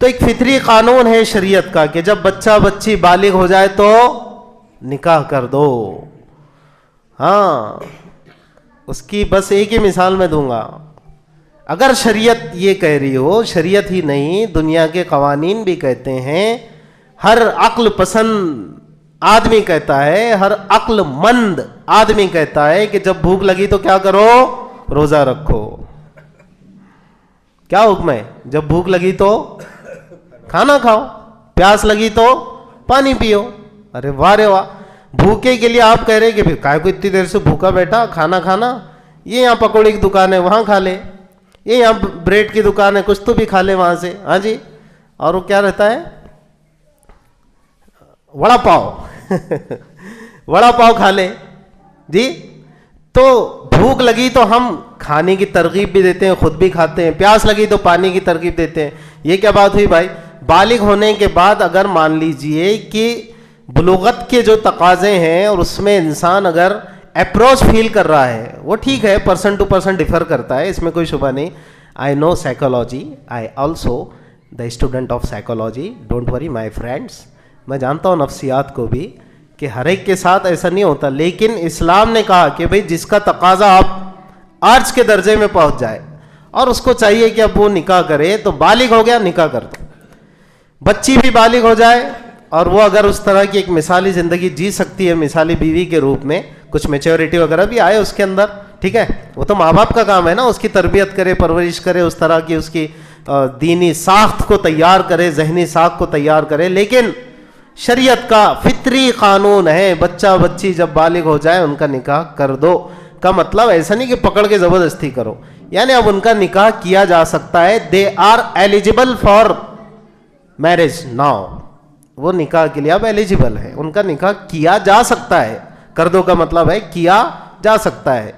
तो एक फितरी कानून है शरीयत का कि जब बच्चा बच्ची बालिग हो जाए तो निकाह कर दो। हाँ, उसकी बस एक ही मिसाल मैं दूंगा। अगर शरीयत ये कह रही हो, शरीयत ही नहीं दुनिया के कवानीन भी कहते हैं, हर अक्ल पसंद आदमी कहता है, हर अक्लमंद आदमी कहता है कि जब भूख लगी तो क्या करो, रोजा रखो। क्या हुक्म है? जब भूख लगी तो खाना खाओ, प्यास लगी तो पानी पियो। अरे वाह रे वाह, भूखे के लिए आप कह रहे कि फिर काय को इतनी देर से भूखा बैठा, खाना खाना, ये यहाँ पकौड़े की दुकान है वहां खा ले, ये यहाँ ब्रेड की दुकान है कुछ तो भी खा ले वहां से। हाँ जी, और वो क्या रहता है, वड़ा पाव वड़ा पाव खा ले जी। तो भूख लगी तो हम खाने की तरकीब भी देते हैं, खुद भी खाते हैं, प्यास लगी तो पानी की तरकीब देते हैं। ये क्या बात हुई भाई? बालिग होने के बाद अगर मान लीजिए कि बुलुगत के जो तकाजे हैं और उसमें इंसान अगर अप्रोच फील कर रहा है, वो ठीक है, पर्सन टू पर्सन डिफर करता है, इसमें कोई शुबा नहीं। I know psychology, I also the student of psychology, don't worry my friends. मैं जानता हूँ नफ्सियात को भी कि हर एक के साथ ऐसा नहीं होता, लेकिन इस्लाम ने कहा कि भाई जिसका तकाजा आप अर्ज के दर्जे में पहुंच जाए और उसको चाहिए कि अब वो निकाह करे, तो बालिग हो गया निकाह कर दो। बच्ची भी बालिग हो जाए और वो अगर उस तरह की एक मिसाली ज़िंदगी जी सकती है, मिसाली बीवी के रूप में, कुछ मैच्योरिटी वगैरह भी आए उसके अंदर, ठीक है, वो तो माँ बाप का काम है ना, उसकी तरबियत करे, परवरिश करे, उस तरह की उसकी दीनी साख्त को तैयार करे, जहनी साख्त को तैयार करे। लेकिन शरीयत का फितरी कानून है, बच्चा बच्ची जब बालिग हो जाए उनका निकाह कर दो। का मतलब ऐसा नहीं कि पकड़ के ज़बरदस्ती करो, यानी अब उनका निकाह किया जा सकता है। They are eligible for marriage now, वो निकाह के लिए अब एलिजिबल है, उनका निकाह किया जा सकता है। कर दो का मतलब है किया जा सकता है।